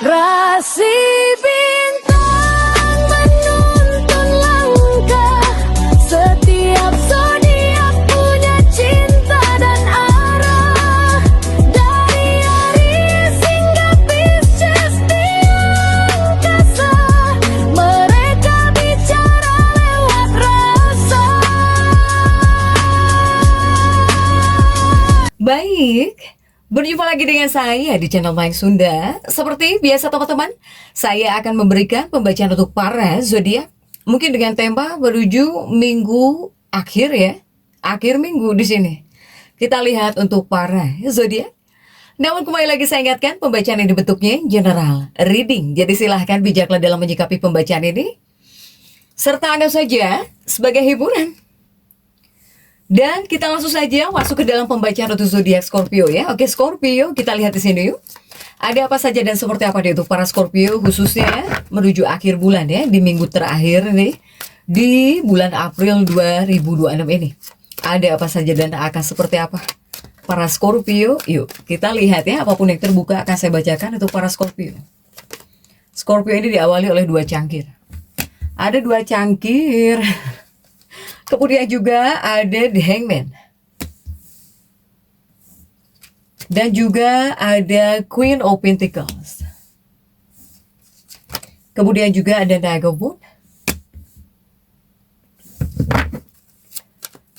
Rasi bintang menuntun langkah, setiap zodiak punya cinta dan arah. Dari Aries hingga Pisces di angkasa, mereka bicara lewat rasa. Baik, berjumpa lagi dengan saya di channel Mayang Sunda. Seperti biasa teman-teman, saya akan memberikan pembacaan untuk para zodiak. Mungkin dengan tema menuju minggu akhir ya, akhir minggu di sini. Kita lihat untuk para zodiak. Namun kembali lagi saya ingatkan, pembacaan ini bentuknya general reading. Jadi silahkan bijaklah dalam menyikapi pembacaan ini, serta Anda saja sebagai hiburan. Dan kita langsung saja masuk ke dalam pembacaan untuk zodiak Scorpio ya. Oke, Scorpio, kita lihat di sini yuk. Ada apa saja dan seperti apa dia untuk para Scorpio, khususnya menuju akhir bulan ya, di minggu terakhir nih, di bulan April 2026 ini. Ada apa saja dan akan seperti apa para Scorpio? Yuk kita lihat ya, apapun yang terbuka akan saya bacakan untuk para Scorpio. Scorpio ini diawali oleh dua cangkir. Ada dua cangkir. Kemudian juga ada The Hangman. Dan juga ada Queen of Pentacles. Kemudian juga ada Knight of Wands.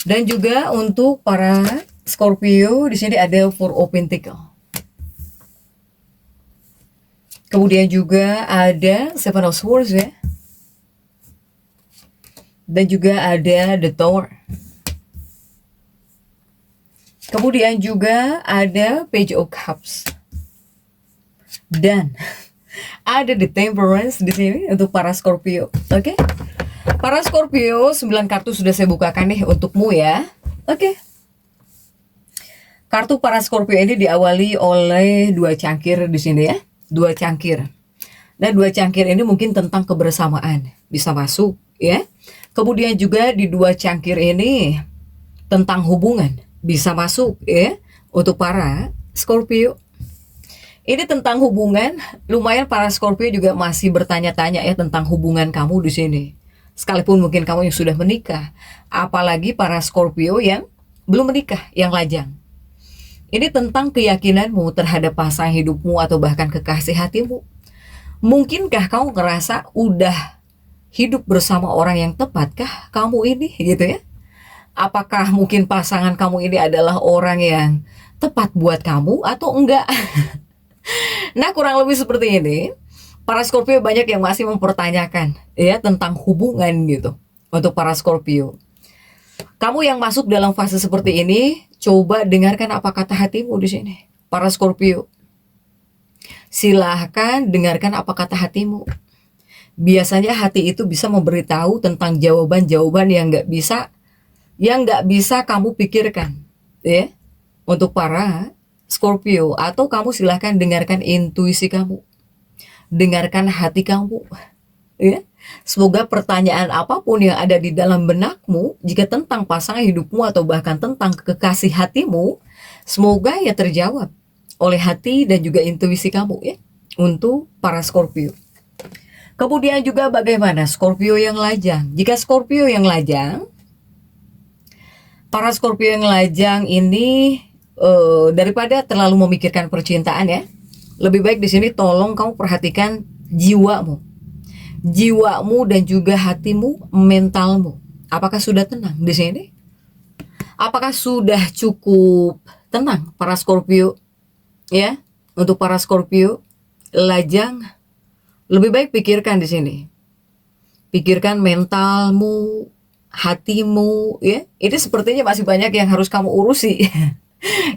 Dan juga untuk para Scorpio di sini ada Four of Pentacles. Kemudian juga ada Seven of Swords ya. Dan juga ada The Tower. Kemudian juga ada Page of Cups. Dan ada The Temperance di sini untuk para Scorpio. Oke. Para Scorpio, 9 kartu sudah saya bukakan nih untukmu ya. Oke. Kartu para Scorpio ini diawali oleh dua cangkir di sini ya. Dua cangkir. Dan dua cangkir ini mungkin tentang kebersamaan. Bisa masuk ya. Kemudian juga di dua cangkir ini tentang hubungan, bisa masuk ya untuk para Scorpio. Ini tentang hubungan, lumayan para Scorpio juga masih bertanya-tanya ya tentang hubungan kamu di sini. Sekalipun mungkin kamu yang sudah menikah, apalagi para Scorpio yang belum menikah, yang lajang. Ini tentang keyakinanmu terhadap pasangan hidupmu atau bahkan kekasih hatimu. Mungkinkah kamu ngerasa udah hidup bersama orang yang tepatkah kamu ini gitu ya? Apakah mungkin pasangan kamu ini adalah orang yang tepat buat kamu atau enggak? Nah, kurang lebih seperti ini. Para Scorpio banyak yang masih mempertanyakan ya tentang hubungan gitu. Untuk para Scorpio, kamu yang masuk dalam fase seperti ini, coba dengarkan apa kata hatimu di sini. Para Scorpio, silahkan dengarkan apa kata hatimu. Biasanya hati itu bisa memberitahu tentang jawaban-jawaban yang nggak bisa kamu pikirkan ya. Untuk para Scorpio, atau kamu silahkan dengarkan intuisi kamu, dengarkan hati kamu ya. Semoga pertanyaan apapun yang ada di dalam benakmu, jika tentang pasangan hidupmu atau bahkan tentang kekasih hatimu, semoga ya terjawab oleh hati dan juga intuisi kamu ya, untuk para Scorpio. Kemudian juga bagaimana Scorpio yang lajang? Jika Scorpio yang lajang, para Scorpio yang lajang ini daripada terlalu memikirkan percintaan ya, lebih baik di sini tolong kamu perhatikan jiwamu dan juga hatimu, mentalmu. Apakah sudah tenang di sini? Apakah sudah cukup tenang para Scorpio ya? Untuk para Scorpio lajang, lebih baik pikirkan di sini. Pikirkan mentalmu, hatimu ya. Ini sepertinya masih banyak yang harus kamu urusi.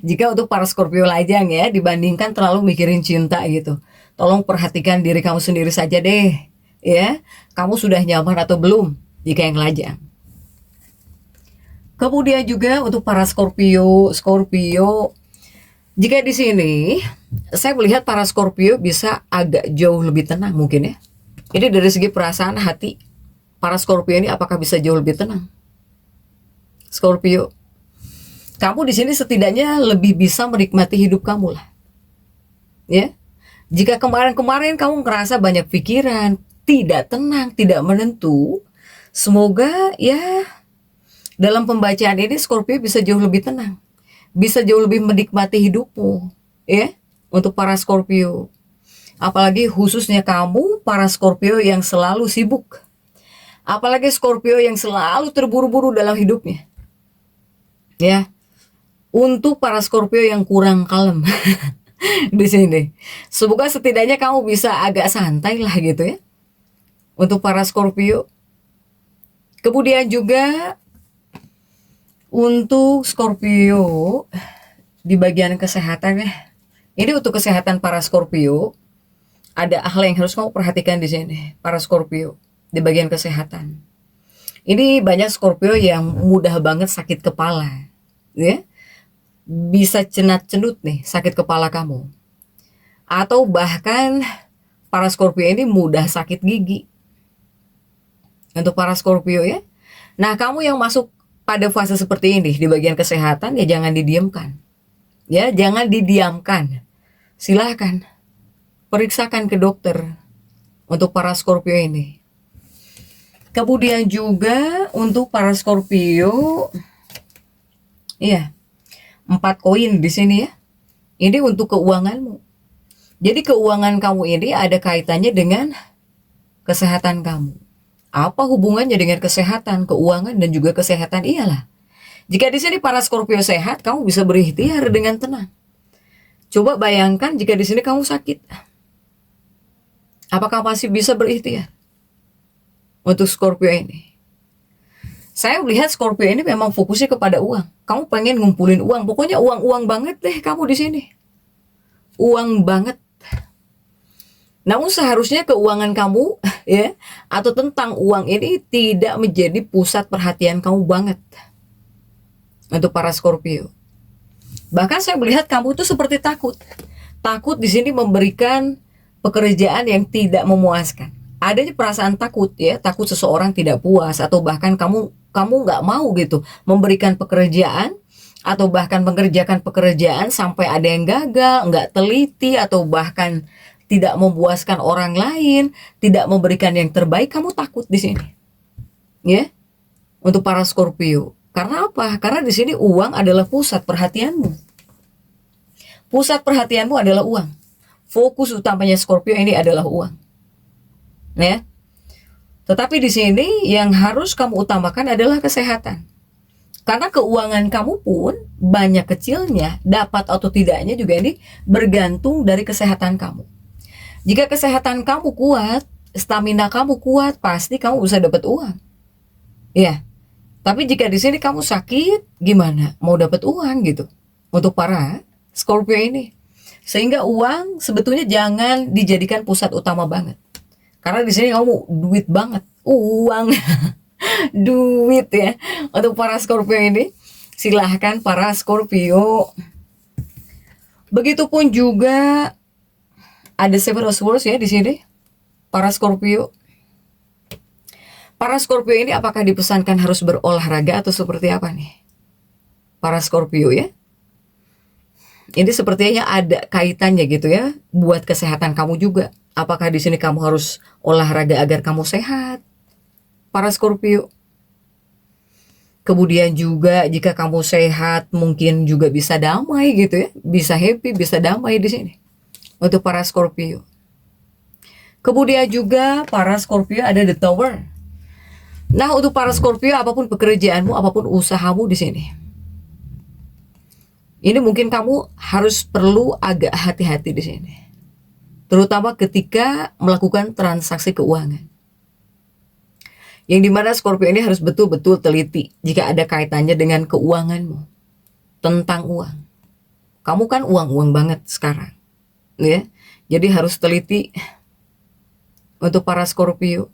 Jika untuk para Scorpio lajang ya, dibandingkan terlalu mikirin cinta gitu. Tolong perhatikan diri kamu sendiri saja deh ya. Kamu sudah nyaman atau belum jika yang lajang. Kemudian juga untuk para Scorpio, jika di sini saya melihat para Scorpio bisa agak jauh lebih tenang mungkin ya. Ini dari segi perasaan hati para Scorpio ini apakah bisa jauh lebih tenang? Scorpio, kamu di sini setidaknya lebih bisa menikmati hidup kamu lah, ya. Jika kemarin-kemarin kamu ngerasa banyak pikiran, tidak tenang, tidak menentu, semoga ya dalam pembacaan ini Scorpio bisa jauh lebih tenang, bisa jauh lebih menikmati hidupmu, ya, untuk para Scorpio. Apalagi khususnya kamu, para Scorpio yang selalu sibuk. Apalagi Scorpio yang selalu terburu-buru dalam hidupnya. Ya, untuk para Scorpio yang kurang kalem di sini. Semoga setidaknya kamu bisa agak santai lah gitu ya. Untuk para Scorpio. Kemudian juga untuk Scorpio di bagian kesehatan ya. Ini untuk kesehatan para Scorpio. Ada hal yang harus kamu perhatikan di sini, para Scorpio, di bagian kesehatan. Ini banyak Scorpio yang mudah banget sakit kepala, ya. Bisa cenat-cenut nih sakit kepala kamu. Atau bahkan para Scorpio ini mudah sakit gigi. Untuk para Scorpio ya. Nah, kamu yang masuk pada fase seperti ini di bagian kesehatan ya jangan didiamkan. Ya, jangan didiamkan. Silahkan periksakan ke dokter untuk para Scorpio ini. Kemudian juga untuk para Scorpio, iya, 4 koin di sini ya. Ini untuk keuanganmu. Jadi keuangan kamu ini ada kaitannya dengan kesehatan kamu. Apa hubungannya dengan kesehatan, keuangan, dan juga kesehatan? Iyalah. Jika di sini para Scorpio sehat, kamu bisa berikhtiar dengan tenang. Coba bayangkan jika di sini kamu sakit. Apakah masih bisa berikhtiar? Untuk Scorpio ini. Saya melihat Scorpio ini memang fokusnya kepada uang. Kamu pengen ngumpulin uang. Pokoknya uang-uang banget deh kamu di sini. Uang banget. Namun seharusnya keuangan kamu ya atau tentang uang ini tidak menjadi pusat perhatian kamu banget. Untuk para Scorpio. Bahkan saya melihat kamu itu seperti takut. Takut di sini memberikan pekerjaan yang tidak memuaskan. Adanya perasaan takut ya, takut seseorang tidak puas atau bahkan kamu nggak mau gitu memberikan pekerjaan atau bahkan mengerjakan pekerjaan sampai ada yang gagal, nggak teliti atau bahkan tidak memuaskan orang lain, tidak memberikan yang terbaik. Kamu takut di sini, ya, untuk para Scorpio. Karena apa? Karena di sini uang adalah pusat perhatianmu. Pusat perhatianmu adalah uang. Fokus utamanya Scorpio ini adalah uang, ya. Tetapi di sini yang harus kamu utamakan adalah kesehatan. Karena keuangan kamu pun banyak kecilnya, dapat atau tidaknya juga ini bergantung dari kesehatan kamu. Jika kesehatan kamu kuat, stamina kamu kuat, pasti kamu bisa dapat uang. Ya. Tapi jika di sini kamu sakit, gimana? Mau dapat uang gitu. Untuk para Scorpio ini. Sehingga uang sebetulnya jangan dijadikan pusat utama banget. Karena di sini kamu duit banget. Uang. Duit ya. Untuk para Scorpio ini, silahkan para Scorpio. Begitupun juga ada Seven of Swords ya di sini, para Scorpio. Para Scorpio ini apakah dipesankan harus berolahraga atau seperti apa nih? Para Scorpio ya. Ini sepertinya ada kaitannya gitu ya, buat kesehatan kamu juga. Apakah di sini kamu harus olahraga agar kamu sehat? Para Scorpio. Kemudian juga jika kamu sehat, mungkin juga bisa damai gitu ya, bisa happy, bisa damai di sini. Untuk para Scorpio. Kemudian juga para Scorpio ada The Tower. Nah, untuk para Scorpio, apapun pekerjaanmu, apapun usahamu di sini, ini mungkin kamu harus perlu agak hati-hati di sini, terutama ketika melakukan transaksi keuangan. Yang dimana Scorpio ini harus betul-betul teliti jika ada kaitannya dengan keuanganmu, tentang uang. Kamu kan uang-uang banget sekarang, ya. Jadi harus teliti untuk para Scorpio.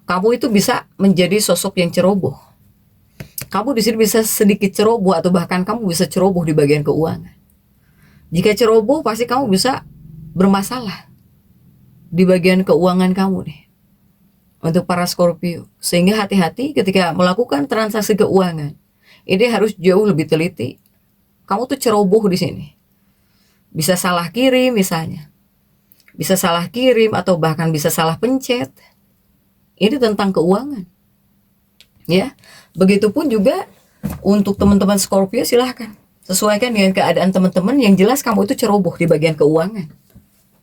Kamu itu bisa menjadi sosok yang ceroboh. Kamu di sini bisa sedikit ceroboh atau bahkan kamu bisa ceroboh di bagian keuangan. Jika ceroboh pasti kamu bisa bermasalah di bagian keuangan kamu nih. Untuk para Scorpio. Sehingga hati-hati ketika melakukan transaksi keuangan. Ini harus jauh lebih teliti. Kamu tuh ceroboh di sini. Bisa salah kirim misalnya. bisa salah kirim atau bahkan bisa salah pencet. Ini tentang keuangan. Ya. Begitupun juga untuk teman-teman Scorpio, silahkan sesuaikan dengan keadaan teman-teman. Yang jelas kamu itu ceroboh di bagian keuangan.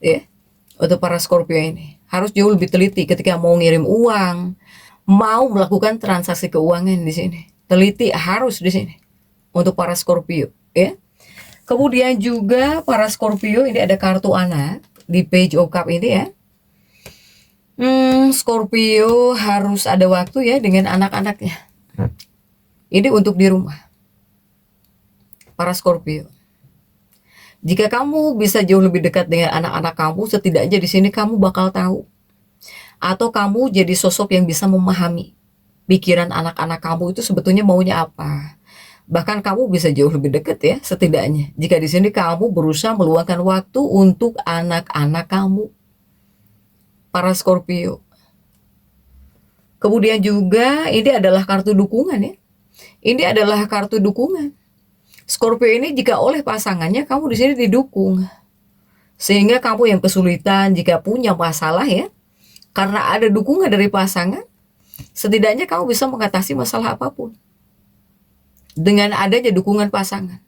Ya. Untuk para Scorpio ini harus jauh lebih teliti ketika mau ngirim uang, mau melakukan transaksi keuangan di sini. Teliti harus di sini untuk para Scorpio, ya. Kemudian juga para Scorpio ini ada kartu anak di Page of Cup ini ya. Scorpio harus ada waktu ya dengan anak-anaknya. Ini untuk di rumah. Para Scorpio. Jika kamu bisa jauh lebih dekat dengan anak-anak kamu, setidaknya di sini kamu bakal tahu. Atau kamu jadi sosok yang bisa memahami pikiran anak-anak kamu itu sebetulnya maunya apa. Bahkan kamu bisa jauh lebih dekat ya, setidaknya. Jika di sini kamu berusaha meluangkan waktu untuk anak-anak kamu. Para Scorpio. Kemudian juga ini adalah kartu dukungan ya. Ini adalah kartu dukungan. Scorpio ini jika oleh pasangannya kamu di sini didukung. Sehingga kamu yang kesulitan jika punya masalah ya. Karena ada dukungan dari pasangan, setidaknya kamu bisa mengatasi masalah apapun. Dengan adanya dukungan pasangan.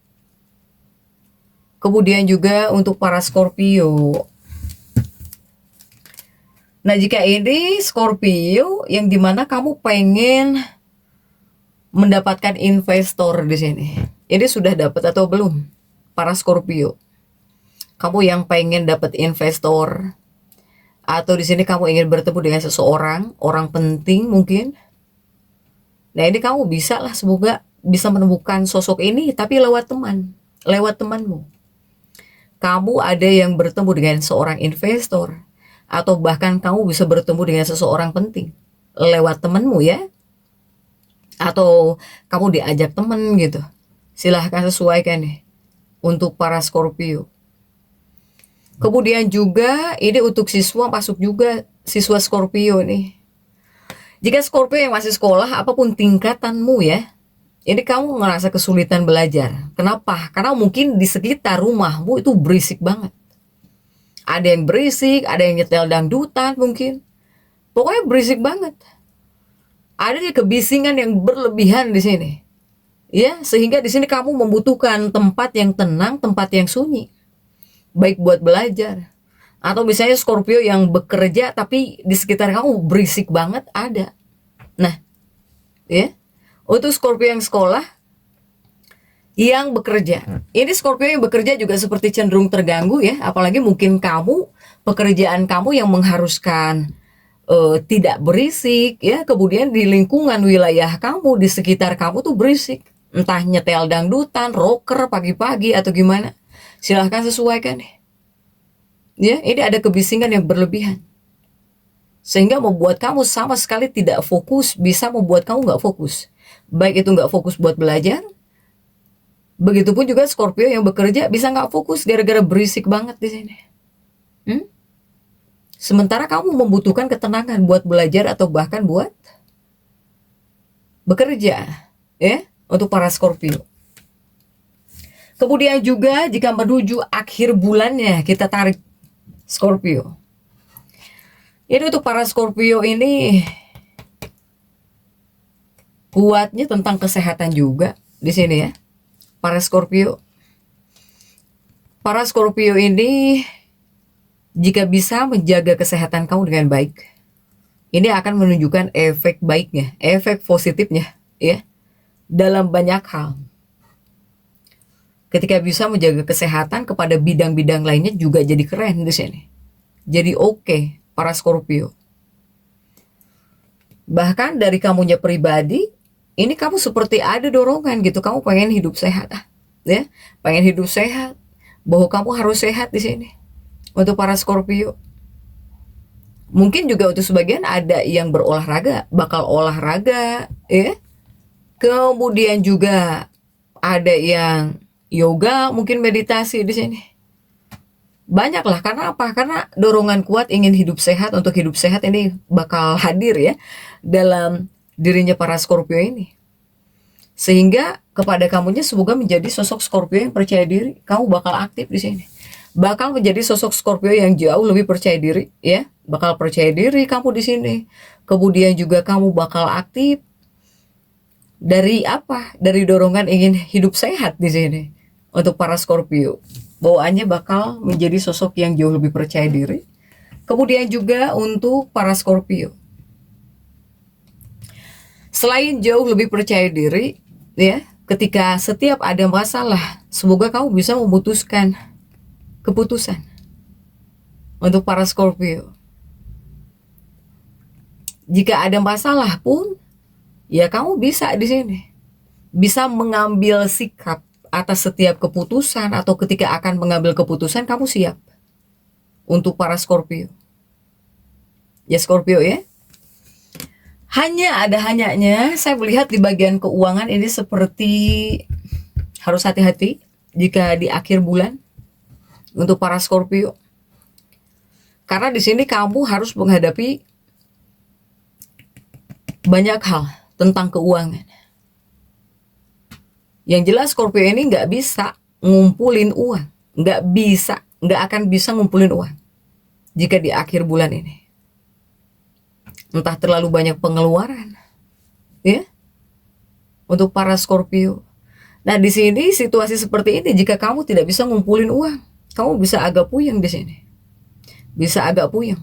Kemudian juga untuk para Scorpio. Nah, jika ini Scorpio yang dimana kamu pengen mendapatkan investor di sini. Ini sudah dapat atau belum? Para Scorpio. Kamu yang pengen dapat investor, atau di sini kamu ingin bertemu dengan seseorang, orang penting mungkin. Nah, ini kamu bisa lah, semoga bisa menemukan sosok ini, tapi lewat teman, lewat temanmu. Kamu ada yang bertemu dengan seorang investor, atau bahkan kamu bisa bertemu dengan seseorang penting lewat temanmu ya. Atau kamu diajak teman gitu. Silahkan sesuaikan nih untuk para Scorpio. Kemudian juga ini untuk siswa, masuk juga siswa Scorpio nih. Jika Scorpio yang masih sekolah, apapun tingkatanmu ya, ini kamu ngerasa kesulitan belajar. Kenapa? Karena mungkin di sekitar rumahmu itu berisik banget. Ada yang berisik, ada yang nyetel dangdutan mungkin. Pokoknya berisik banget. Ada kebisingan yang berlebihan di sini. Ya, sehingga di sini kamu membutuhkan tempat yang tenang, tempat yang sunyi. Baik buat belajar. Atau misalnya Scorpio yang bekerja tapi di sekitar kamu berisik banget, ada. Nah, ya. Untuk Scorpio yang sekolah, yang bekerja. Ini Scorpio yang bekerja juga seperti cenderung terganggu ya, apalagi mungkin kamu, pekerjaan kamu yang mengharuskan tidak berisik ya, kemudian di lingkungan wilayah kamu, di sekitar kamu tuh berisik. Entah nyetel dangdutan, rocker pagi-pagi atau gimana. Silahkan sesuaikan nih. Ya, ini ada kebisingan yang berlebihan. Sehingga membuat kamu sama sekali tidak fokus, bisa membuat kamu nggak fokus. Baik itu nggak fokus buat belajar, begitupun juga Scorpio yang bekerja bisa nggak fokus gara-gara berisik banget di sini. Sementara kamu membutuhkan ketenangan buat belajar atau bahkan buat bekerja, ya, untuk para Scorpio. Kemudian juga jika menuju akhir bulannya, kita tarik Scorpio. Ini untuk para Scorpio ini kuatnya tentang kesehatan juga di sini ya. Para Scorpio. Para Scorpio ini jika bisa menjaga kesehatan kamu dengan baik, ini akan menunjukkan efek baiknya, efek positifnya ya, dalam banyak hal. Ketika bisa menjaga kesehatan kepada bidang-bidang lainnya juga jadi keren di sini. Jadi oke, para Scorpio. Bahkan dari kamunya pribadi, ini kamu seperti ada dorongan gitu, kamu pengen hidup sehat, ya, pengen hidup sehat, bahwa kamu harus sehat di sini. Untuk para Scorpio, mungkin juga untuk sebagian ada yang berolahraga, bakal olahraga, ya. Kemudian juga ada yang yoga, mungkin meditasi di sini. Banyak lah, karena apa? Karena dorongan kuat ingin hidup sehat, untuk hidup sehat ini bakal hadir ya dalam dirinya para Scorpio ini. Sehingga kepada kamunya semoga menjadi sosok Scorpio yang percaya diri, kamu bakal aktif di sini. bakal menjadi sosok Scorpio yang jauh lebih percaya diri, ya. Bakal percaya diri kamu di sini. Kemudian juga kamu bakal aktif dari apa? Dari dorongan ingin hidup sehat di sini. Untuk para Scorpio, bawaannya bakal menjadi sosok yang jauh lebih percaya diri. Kemudian juga untuk para Scorpio, selain jauh lebih percaya diri, ya, ketika setiap ada masalah, semoga kamu bisa memutuskan keputusan. Untuk para Scorpio, jika ada masalah pun, ya kamu bisa di sini, bisa mengambil sikap atas setiap keputusan, atau ketika akan mengambil keputusan kamu siap. Untuk para Scorpio, ya Scorpio ya. Hanya ada hanyanya, saya melihat di bagian keuangan ini seperti harus hati-hati jika di akhir bulan untuk para Scorpio. Karena di sini kamu harus menghadapi banyak hal tentang keuangan. Yang jelas Scorpio ini nggak bisa ngumpulin uang, nggak akan bisa ngumpulin uang jika di akhir bulan ini. Entah terlalu banyak pengeluaran, ya, untuk para Scorpio. Nah di sini situasi seperti ini, jika kamu tidak bisa ngumpulin uang, kamu bisa agak puyeng di sini, bisa agak puyeng.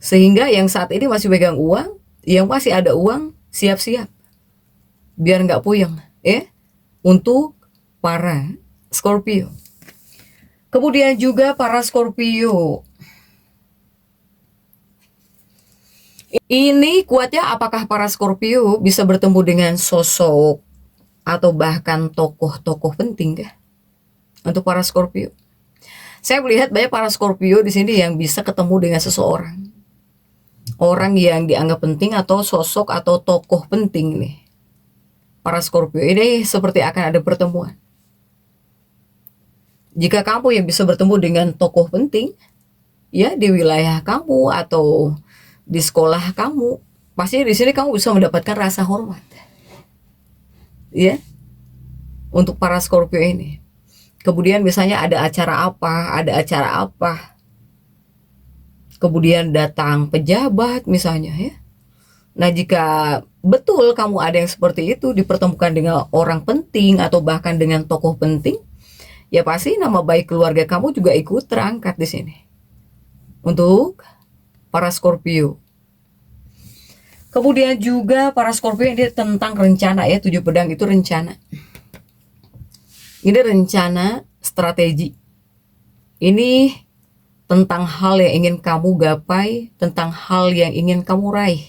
Sehingga yang saat ini masih pegang uang, yang masih ada uang, siap-siap biar nggak puyeng, ya. Untuk para Scorpio. Kemudian juga para Scorpio, ini kuatnya apakah para Scorpio bisa bertemu dengan sosok atau bahkan tokoh-tokoh penting kah? Untuk para Scorpio, saya melihat banyak para Scorpio di sini yang bisa ketemu dengan seseorang, orang yang dianggap penting atau sosok atau tokoh penting nih. Para Scorpio ini seperti akan ada pertemuan. Jika kamu yang bisa bertemu dengan tokoh penting, ya, di wilayah kamu atau di sekolah kamu, pasti di sini kamu bisa mendapatkan rasa hormat, ya, untuk para Scorpio ini. Kemudian misalnya ada acara apa, kemudian datang pejabat misalnya, ya. Nah jika betul kamu ada yang seperti itu, dipertemukan dengan orang penting atau bahkan dengan tokoh penting, ya pasti nama baik keluarga kamu juga ikut terangkat di sini. Untuk para Scorpio. Kemudian juga para Scorpio ini tentang rencana, ya, 7 pedang itu rencana. Ini rencana, strategi. Ini tentang hal yang ingin kamu gapai, tentang hal yang ingin kamu raih.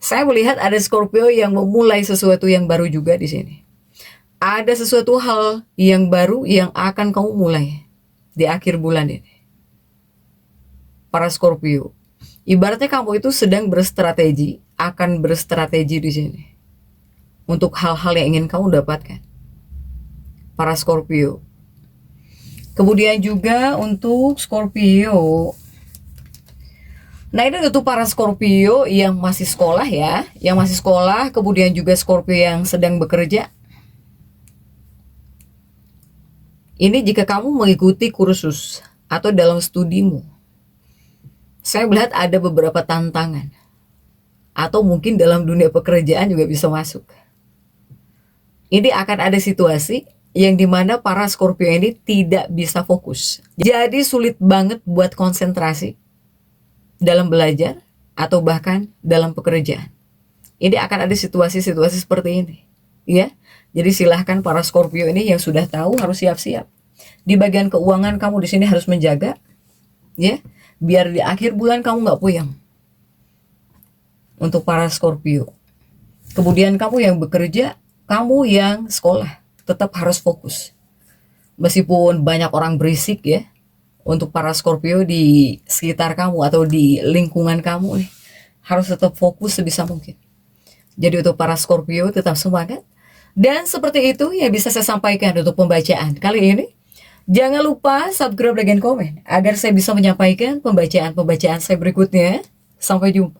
Saya melihat ada Scorpio yang memulai sesuatu yang baru juga di sini. Ada sesuatu hal yang baru yang akan kamu mulai di akhir bulan ini. Para Scorpio, ibaratnya kamu itu sedang berstrategi, akan berstrategi di sini untuk hal-hal yang ingin kamu dapatkan. Para Scorpio. Kemudian juga untuk Scorpio. Nah ini untuk para Scorpio yang masih sekolah, ya, yang masih sekolah, kemudian juga Scorpio yang sedang bekerja. Ini jika kamu mengikuti kursus atau dalam studimu, saya melihat ada beberapa tantangan. Atau mungkin dalam dunia pekerjaan juga bisa masuk. Ini akan ada situasi yang dimana para Scorpio ini tidak bisa fokus. Jadi sulit banget buat konsentrasi dalam belajar atau bahkan dalam pekerjaan. Ini akan ada situasi-situasi seperti ini, ya. Jadi silahkan para Scorpio ini yang sudah tahu harus siap-siap. Di bagian keuangan kamu di sini harus menjaga, ya, biar di akhir bulan kamu nggak puyeng. Untuk para Scorpio. Kemudian kamu yang bekerja, kamu yang sekolah, tetap harus fokus. Meskipun banyak orang berisik, ya, untuk para Scorpio di sekitar kamu atau di lingkungan kamu nih, harus tetap fokus sebisa mungkin. Jadi untuk para Scorpio tetap semangat. Dan seperti itu yang bisa saya sampaikan untuk pembacaan kali ini. Jangan lupa subscribe dan komen agar saya bisa menyampaikan pembacaan-pembacaan saya berikutnya. Sampai jumpa.